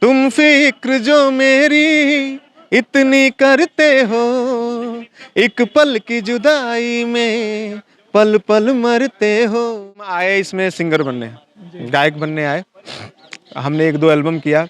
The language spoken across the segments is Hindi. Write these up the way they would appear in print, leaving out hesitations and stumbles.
तुम फिक्र जो मेरी इतनी करते हो, एक पल की जुदाई में पल पल मरते हो। आए इसमें सिंगर बनने, गायक बनने आए। हमने 1-2 एल्बम किया,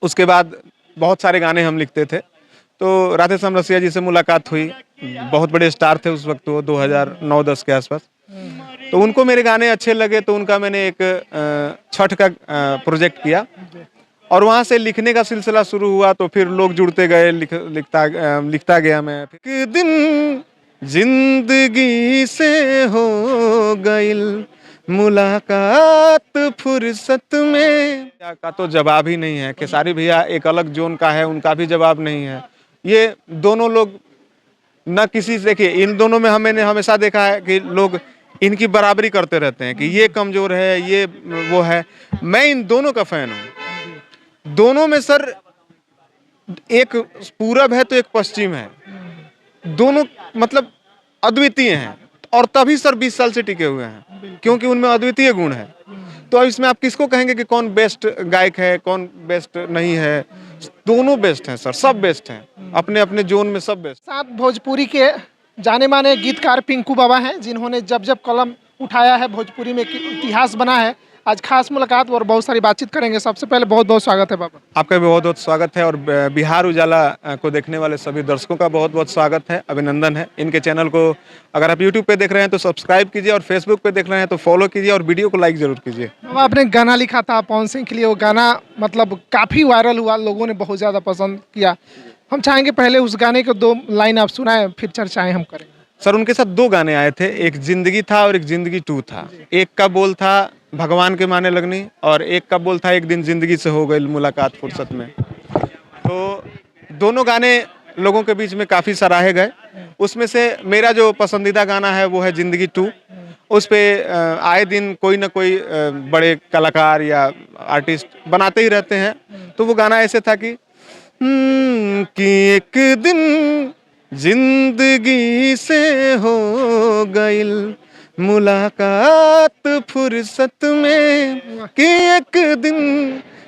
उसके बाद बहुत सारे गाने हम लिखते थे। तो राधेश्याम रसिया जी से मुलाकात हुई, बहुत बड़े स्टार थे उस वक्त, वो 2009-10 के आसपास। तो उनको मेरे गाने अच्छे लगे, तो उनका मैंने एक छठ का प्रोजेक्ट किया और वहाँ से लिखने का सिलसिला शुरू हुआ। तो फिर लोग जुड़ते गए, लिखता गया मैं। एक दिन जिंदगी से हो गईल मुलाकात फुर्सत में, का तो जवाब ही नहीं है। खेसारी भैया एक अलग जोन का है, उनका भी जवाब नहीं है। ये दोनों लोग न किसी से, देखिए इन दोनों में मैंने हमेशा देखा है कि लोग इनकी बराबरी करते रहते हैं कि ये कमजोर है, ये वो है। मैं इन दोनों का फैन हूँ। दोनों में सर एक पूरब है तो एक पश्चिम है, दोनों मतलब अद्वितीय हैं और तभी सर 20 साल से टिके हुए हैं, क्योंकि उनमें अद्वितीय गुण है। तो अब इसमें आप किसको कहेंगे कि कौन बेस्ट गायक है, कौन बेस्ट नहीं है? दोनों बेस्ट हैं सर, सब बेस्ट हैं अपने अपने जोन में, सब बेस्ट। साथ भोजपुरी के जाने माने गीतकार पिंकू बाबा हैं, जिन्होंने जब जब कलम उठाया है भोजपुरी में इतिहास बना है। आज खास मुलाकात और बहुत सारी बातचीत करेंगे। सबसे पहले बहुत बहुत स्वागत है बाबा। आपका भी बहुत बहुत स्वागत है और बिहार उजाला को देखने वाले सभी दर्शकों का बहुत बहुत स्वागत है, अभिनंदन है। इनके चैनल को अगर आप यूट्यूब पे देख रहे हैं तो सब्सक्राइब कीजिए और फेसबुक पे देख रहे हैं तो फॉलो कीजिए और वीडियो को लाइक जरूर कीजिए। बाबा, आपने गाना लिखा था पवन सिंह के लिए, वो गाना मतलब काफ़ी वायरल हुआ, लोगों ने बहुत ज़्यादा पसंद किया। हम चाहेंगे पहले उस गाने को 2 लाइन आप सुनाएं, फिर चर्चाएं हम करें। सर उनके साथ 2 गाने आए थे, एक जिंदगी था और एक जिंदगी 2 था। एक का बोल था भगवान के माने लगनी और एक का बोल था एक दिन जिंदगी से हो गई मुलाकात फुर्सत में। तो दोनों गाने लोगों के बीच में काफ़ी सराहे गए। उसमें से मेरा जो पसंदीदा गाना है वो है जिंदगी 2। उस पे आए दिन कोई ना कोई बड़े कलाकार या आर्टिस्ट बनाते ही रहते हैं। तो वो गाना ऐसे था कि एक दिन जिंदगी से हो गईल मुलाकात फुर्सत में, कि एक दिन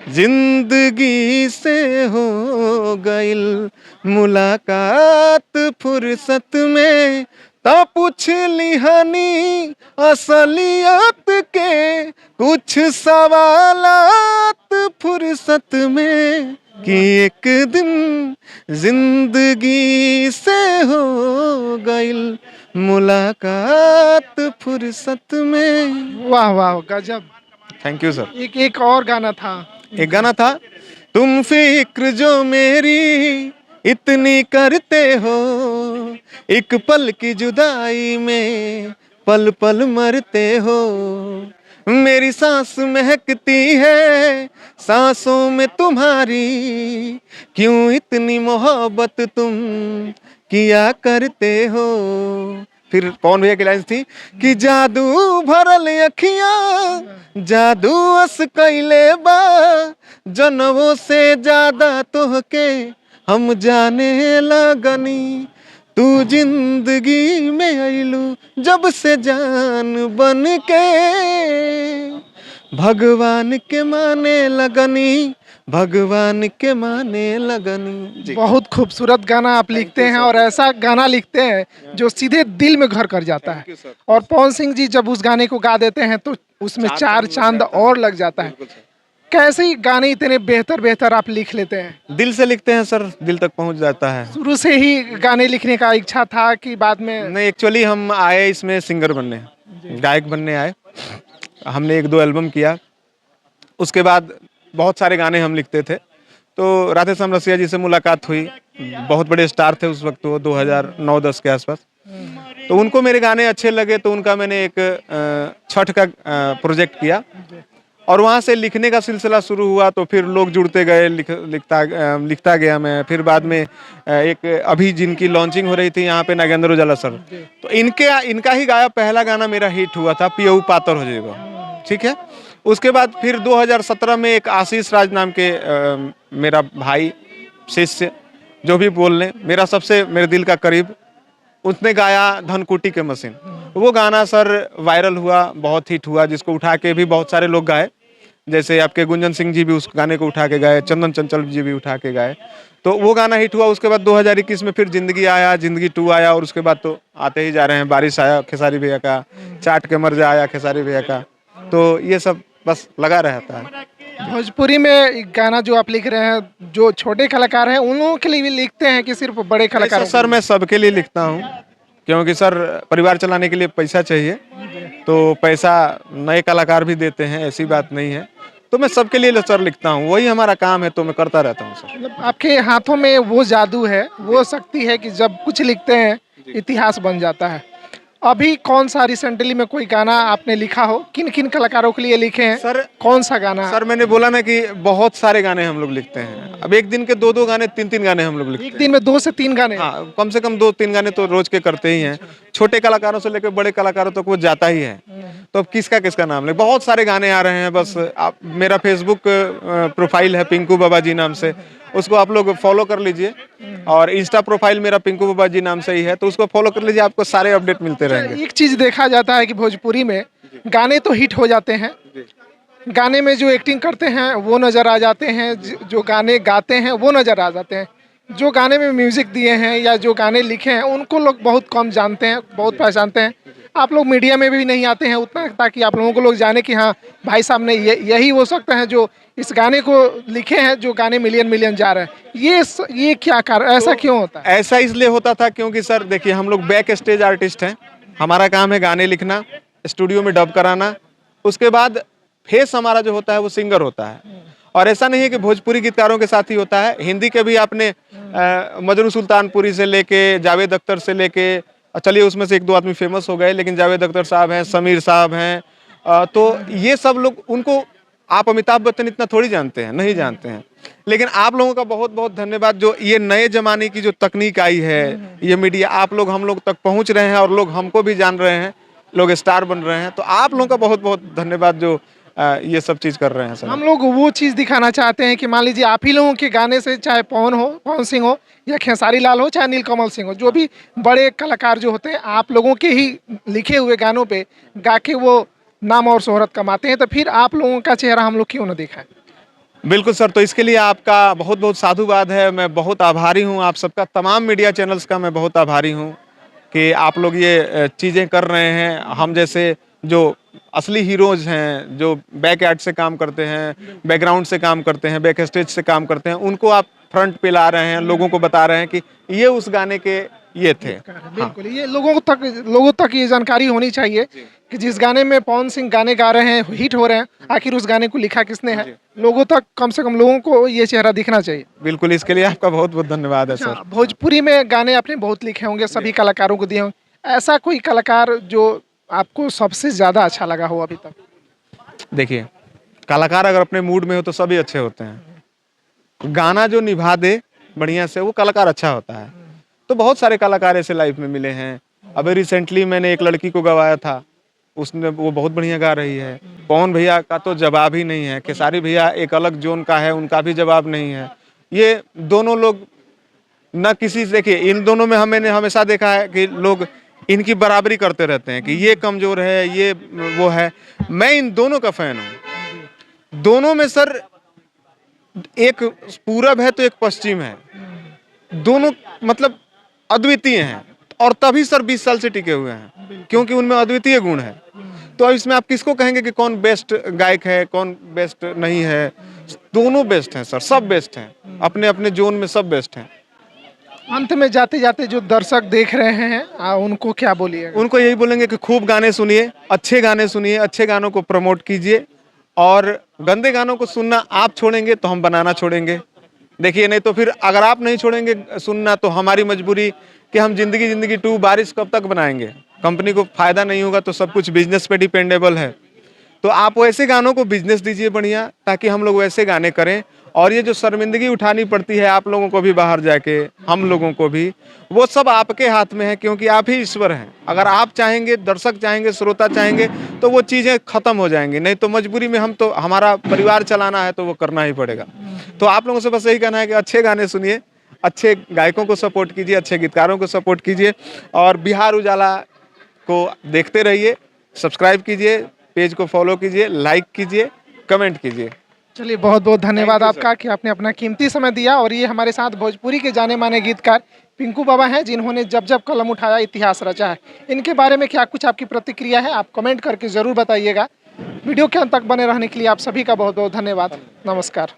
जिंदगी से हो गईल मुलाकात फुर्सत में। ता पूछ लिहानी असलियत के कुछ सवालात फुर्सत में, कि एक दिन जिंदगी से हो गईल मुलाकात फुर्सत में। वाह वाह, गजब। Thank you sir. एक और गाना था, एक गाना था, तुम फिक्र जो मेरी इतनी करते हो, एक पल की जुदाई में पल पल मरते हो। मेरी सांस महकती है सांसों में तुम्हारी, क्यों इतनी मोहब्बत तुम किया करते हो। फिर पवन भैया की लाइन थी कि जादू भरल अखियां जादू अस कैले बा, जनवों से ज्यादा तोहके हम जाने लगनी। तू जिंदगी में आइलू जब से जान बन के, भगवान के माने लगनी, भगवान के माने लगनी जी। बहुत खूबसूरत गाना आप लिखते हैं और ऐसा गाना लिखते हैं जो सीधे दिल में घर कर जाता है। और पवन सिंह जी जब उस गाने को गा देते हैं तो उसमें 4 चांद और लग जाता है। कैसे ही गाने इतने बेहतर बेहतर आप लिख लेते हैं? दिल से लिखते हैं सर, दिल तक पहुंच जाता है। शुरू से ही गाने लिखने का इच्छा था कि बाद में? नहीं, एक्चुअली हम आए इसमें सिंगर बनने, गायक बनने आए। हमने 1-2 एल्बम किया, उसके बाद बहुत सारे गाने हम लिखते थे। तो राधेश्याम रसिया जी से मुलाकात हुई, बहुत बड़े स्टार थे उस वक्त, वो 2009-10 के आसपास। तो उनको मेरे गाने अच्छे लगे, तो उनका मैंने एक छठ का प्रोजेक्ट किया और वहाँ से लिखने का सिलसिला शुरू हुआ। तो फिर लोग जुड़ते गए, लिखता गया मैं। फिर बाद में एक अभी जिनकी लॉन्चिंग हो रही थी यहाँ पे नागेंद्र उजाला सर, तो इनका ही गाया पहला गाना मेरा हिट हुआ था, पियऊ पातर हो जाएगा, ठीक है। उसके बाद फिर 2017 में एक आशीष राज नाम के मेरा भाई शिष्य, जो भी बोल लें, मेरे दिल का करीब, उसने गाया धनकुट्टी के मशीन। वो गाना सर वायरल हुआ, बहुत हिट हुआ, जिसको उठा के भी बहुत सारे लोग गाए। जैसे आपके गुंजन सिंह जी भी उस गाने को उठा के गाए, चंदन चंचल जी भी उठा के गाए, तो वो गाना हिट हुआ। उसके बाद 2021 में फिर जिंदगी आया, जिंदगी 2 आया, और उसके बाद तो आते ही जा रहे हैं। बारिश आया खेसारी भैया का, चाट के मर जा आया खेसारी भैया का, तो ये सब बस लगा रहता है। भोजपुरी में एक गाना जो आप लिख रहे हैं, जो छोटे कलाकार हैं उन लोगों के लिए भी लिखते हैं कि सिर्फ बड़े कलाकार? सर मैं सबके लिए लिखता हूँ, क्योंकि सर परिवार चलाने के लिए पैसा चाहिए, तो पैसा नए कलाकार भी देते हैं, ऐसी बात नहीं है। तो मैं सबके लिए सर लिखता हूँ, वही हमारा काम है, तो मैं करता रहता हूँ सर। मतलब आपके हाथों में वो जादू है, वो शक्ति है कि जब कुछ लिखते हैं इतिहास बन जाता है। अभी कौन सा रिसेंटली में कोई गाना आपने लिखा हो? किन किन कलाकारों के लिए लिखे हैं सर? कौन सा गाना? सर मैंने बोला ना कि बहुत सारे गाने हम लोग लिखते हैं। अब एक दिन के 2-2 गाने, 3-3 गाने हम लोग लिखते एक दिन में 2 से 3 गाने? हैं। हाँ, कम से कम 2-3 गाने तो रोज के करते ही हैं। छोटे कलाकारों से लेकर बड़े कलाकारों तक वो जाता ही है। तो अब किसका किसका नाम ले, बहुत सारे गाने आ रहे हैं। बस आप, मेरा फेसबुक प्रोफाइल है पिंकू बाबा जी नाम से, उसको आप लोग फॉलो कर लीजिए, और इंस्टा प्रोफाइल मेरा पिंकू बाबा जी नाम से ही है, तो उसको फॉलो कर लीजिए, आपको सारे अपडेट मिलते रहेंगे। एक चीज देखा जाता है कि भोजपुरी में गाने तो हिट हो जाते हैं, गाने में जो एक्टिंग करते हैं वो नज़र आ जाते हैं, जो गाने गाते हैं वो नज़र आ जाते हैं। जो गाने में म्यूजिक दिए हैं या जो गाने लिखे हैं उनको लोग बहुत कम जानते हैं, बहुत पहचानते हैं। आप लोग मीडिया में भी नहीं आते हैं उतना, ताकि आप लोगों को लोग जाने कि हाँ भाई साहब ने यही हो सकते हैं जो इस गाने को लिखे हैं, जो गाने मिलियन मिलियन जा रहे हैं। ये क्या कारण, ऐसा क्यों होता है? ऐसा इसलिए होता था क्योंकि सर देखिए, हम लोग बैक स्टेज आर्टिस्ट हैं। हमारा काम है गाने लिखना, स्टूडियो में डब कराना, उसके बाद फेस हमारा जो होता है वो सिंगर होता है। और ऐसा नहीं है कि भोजपुरी गीतकारों के साथ ही होता है, हिंदी के भी आपने मजरू सुल्तानपुरी से लेके जावेद अख्तर से लेके, चलिए उसमें से 1-2 आदमी फेमस हो गए, लेकिन जावेद अख्तर साहब हैं, समीर साहब हैं, तो ये सब लोग, उनको आप अमिताभ बच्चन इतना थोड़ी जानते हैं, नहीं जानते हैं। लेकिन आप लोगों का बहुत बहुत धन्यवाद, जो ये नए जमाने की जो तकनीक आई है, ये मीडिया, आप लोग हम लोग तक पहुंच रहे हैं, और लोग हमको भी जान रहे हैं, लोग स्टार बन रहे हैं। तो आप लोगों का बहुत बहुत धन्यवाद जो ये सब चीज़ कर रहे हैं सर। हम लोग वो चीज़ दिखाना चाहते हैं कि मान लीजिए आप ही लोगों के गाने से, चाहे पवन सिंह हो या खेसारी लाल हो, चाहे नीलकमल सिंह हो, जो भी बड़े कलाकार जो होते हैं, आप लोगों के ही लिखे हुए गानों पे गा के वो नाम और शोहरत कमाते हैं, तो फिर आप लोगों का चेहरा हम लोग क्यों ना दिखाएं? बिल्कुल सर, तो इसके लिए आपका बहुत बहुत साधुवाद है। मैं बहुत आभारी हूँ आप सबका, तमाम मीडिया चैनल्स का मैं बहुत आभारी हूँ कि आप लोग ये चीज़ें कर रहे हैं। हम जैसे जो असली हीरोज हैं, जो बैक यार्ड से काम करते हैं, बैकग्राउंड से काम करते हैं, बैक स्टेज से काम करते हैं, उनको आप फ्रंट पे ला रहे हैं, लोगों को बता रहे हैं कि ये उस गाने के ये थे। बिल्कुल, ये लोगों तक ये जानकारी होनी चाहिए कि जिस गाने में पवन सिंह गाने गा रहे हैं, हिट हो रहे हैं, आखिर उस गाने को लिखा किसने है। लोगों तक, कम से कम लोगों को ये चेहरा दिखना चाहिए। बिल्कुल, इसके लिए आपका बहुत बहुत धन्यवाद है सर। भोजपुरी में गाने आपने बहुत लिखे होंगे, सभी कलाकारों को दिए होंगे, ऐसा कोई कलाकार जो आपको सबसे ज्यादा अच्छा लगा हो अभी तक? देखिए, कलाकार अगर अपने मूड में हो तो सभी अच्छे होते हैं। गाना जो निभा दे बढ़िया से, वो कलाकार अच्छा होता है। तो बहुत सारे कलाकार ऐसे लाइफ में मिले हैं। अभी रिसेंटली मैंने एक लड़की को गवाया था, उसने, वो बहुत बढ़िया गा रही है। पवन भैया का तो जवाब ही नहीं है। खेसारी भैया एक अलग जोन का है, उनका भी जवाब नहीं है। ये दोनों लोग न किसी से, देखिए इन दोनों में मैंने हमेशा देखा है कि लोग इनकी बराबरी करते रहते हैं कि ये कमजोर है, ये वो है। मैं इन दोनों का फैन हूँ। दोनों में सर, एक पूरब है तो एक पश्चिम है, दोनों मतलब अद्वितीय हैं, और तभी सर 20 साल से टिके हुए हैं, क्योंकि उनमें अद्वितीय गुण है। तो अब इसमें आप किसको कहेंगे कि कौन बेस्ट गायक है, कौन बेस्ट नहीं है? दोनों बेस्ट हैं सर, सब बेस्ट हैं, अपने अपने जोन में सब बेस्ट हैं। अंत में जाते जाते जो दर्शक देख रहे हैं, उनको क्या बोलिए? उनको यही बोलेंगे कि खूब गाने सुनिए, अच्छे गाने सुनिए, अच्छे गानों को प्रमोट कीजिए, और गंदे गानों को सुनना आप छोड़ेंगे तो हम बनाना छोड़ेंगे। देखिए, नहीं तो फिर अगर आप नहीं छोड़ेंगे सुनना, तो हमारी मजबूरी कि हम जिंदगी 2 बारिश कब तक बनाएंगे। कंपनी को फायदा नहीं होगा, तो सब कुछ बिजनेस पे डिपेंडेबल है। तो आप वैसे गानों को बिजनेस दीजिए बढ़िया, ताकि हम लोग वैसे गाने करें। और ये जो शर्मिंदगी उठानी पड़ती है आप लोगों को भी बाहर जाके, हम लोगों को भी, वो सब आपके हाथ में है, क्योंकि आप ही ईश्वर हैं। अगर आप चाहेंगे, दर्शक चाहेंगे, श्रोता चाहेंगे, तो वो चीज़ें खत्म हो जाएंगी। नहीं तो मजबूरी में हम तो, हमारा परिवार चलाना है तो वो करना ही पड़ेगा। तो आप लोगों से बस यही कहना है कि अच्छे गाने सुनिए, अच्छे गायकों को सपोर्ट कीजिए, अच्छे गीतकारों को सपोर्ट कीजिए, और बिहार उजाला को देखते रहिए, सब्सक्राइब कीजिए, पेज को फॉलो कीजिए, लाइक कीजिए, कमेंट कीजिए। चलिए बहुत बहुत धन्यवाद Thank you, आपका कि आपने अपना कीमती समय दिया। और ये हमारे साथ भोजपुरी के जाने माने गीतकार पिंकू बाबा हैं, जिन्होंने जब जब कलम उठाया इतिहास रचा है। इनके बारे में क्या कुछ आपकी प्रतिक्रिया है, आप कमेंट करके ज़रूर बताइएगा। वीडियो के अंत तक बने रहने के लिए आप सभी का बहुत बहुत धन्यवाद। नमस्कार।